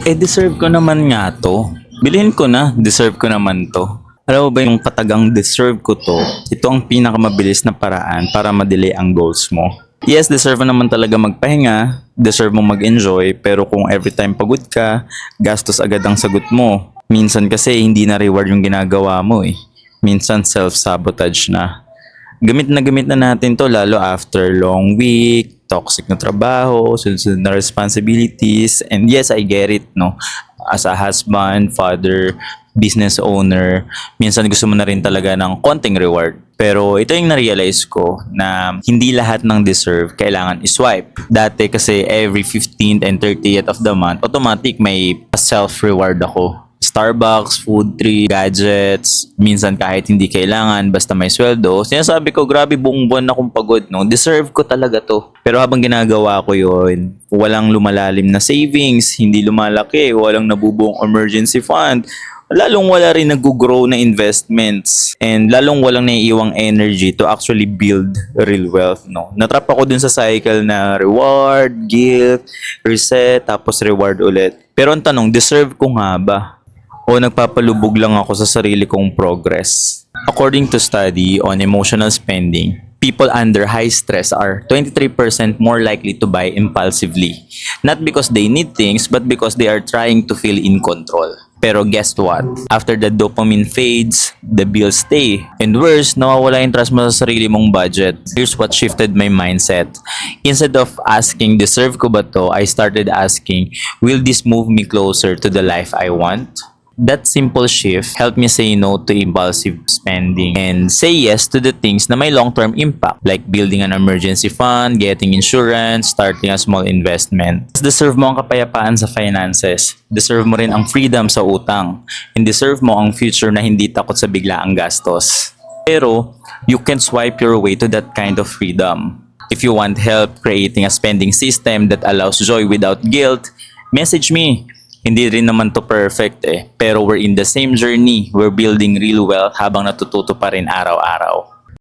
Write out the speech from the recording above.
Deserve ko naman nga to. Bilhin ko na, deserve ko naman to. Alam mo ba yung katagang deserve ko to? Ito ang pinakamabilis na paraan para ma-delay ang goals mo. Yes, deserve mo naman talaga magpahinga, deserve mo mag-enjoy, pero kung every time pagod ka, gastos agad ang sagot mo. Minsan kasi hindi na reward yung ginagawa mo eh. Minsan self-sabotage na. Gamit na natin to lalo after long week, toxic na trabaho, sunod na responsibilities, and yes, I get it, no? As a husband, father, business owner, minsan gusto mo na rin talaga ng konting reward. Pero ito yung na-realize ko na hindi lahat ng deserve kailangan i-swipe. Dati kasi every 15th and 30th of the month, automatic may self-reward ako. Starbucks, food tree, gadgets, minsan kahit hindi kailangan, basta may sweldo. Sinasabi ko, grabe buong buwan akong pagod, no? Deserve ko talaga to. Pero habang ginagawa ko yun, walang lumalalim na savings, hindi lumalaki, walang nabubuong emergency fund, lalong wala rin nag-grow na investments, and lalong walang naiiwang energy to actually build real wealth, no? Natrap ako dun sa cycle na reward, guilt, reset, tapos reward ulit. Pero ang tanong, deserve ko nga ba? O nagpapalubog lang ako sa sarili kong progress? According to study on emotional spending, people under high stress are 23% more likely to buy impulsively. Not because they need things, but because they are trying to feel in control. Pero guess what? After the dopamine fades, the bills stay. And worse, nawawala yung trust mo sa sarili mong budget. Here's what shifted my mindset. Instead of asking, deserve ko ba to? I started asking, will this move me closer to the life I want? That simple shift helped me say no to impulsive spending and say yes to the things na may long-term impact, like building an emergency fund, getting insurance, starting a small investment. Deserve mo ang kapayapaan sa finances. Deserve mo rin ang freedom sa utang. And deserve mo ang future na hindi takot sa biglaang gastos. Pero, you can swipe your way to that kind of freedom. If you want help creating a spending system that allows joy without guilt, message me. Hindi rin naman to perfect pero we're in the same journey. We're building real wealth habang natututo pa rin araw-araw.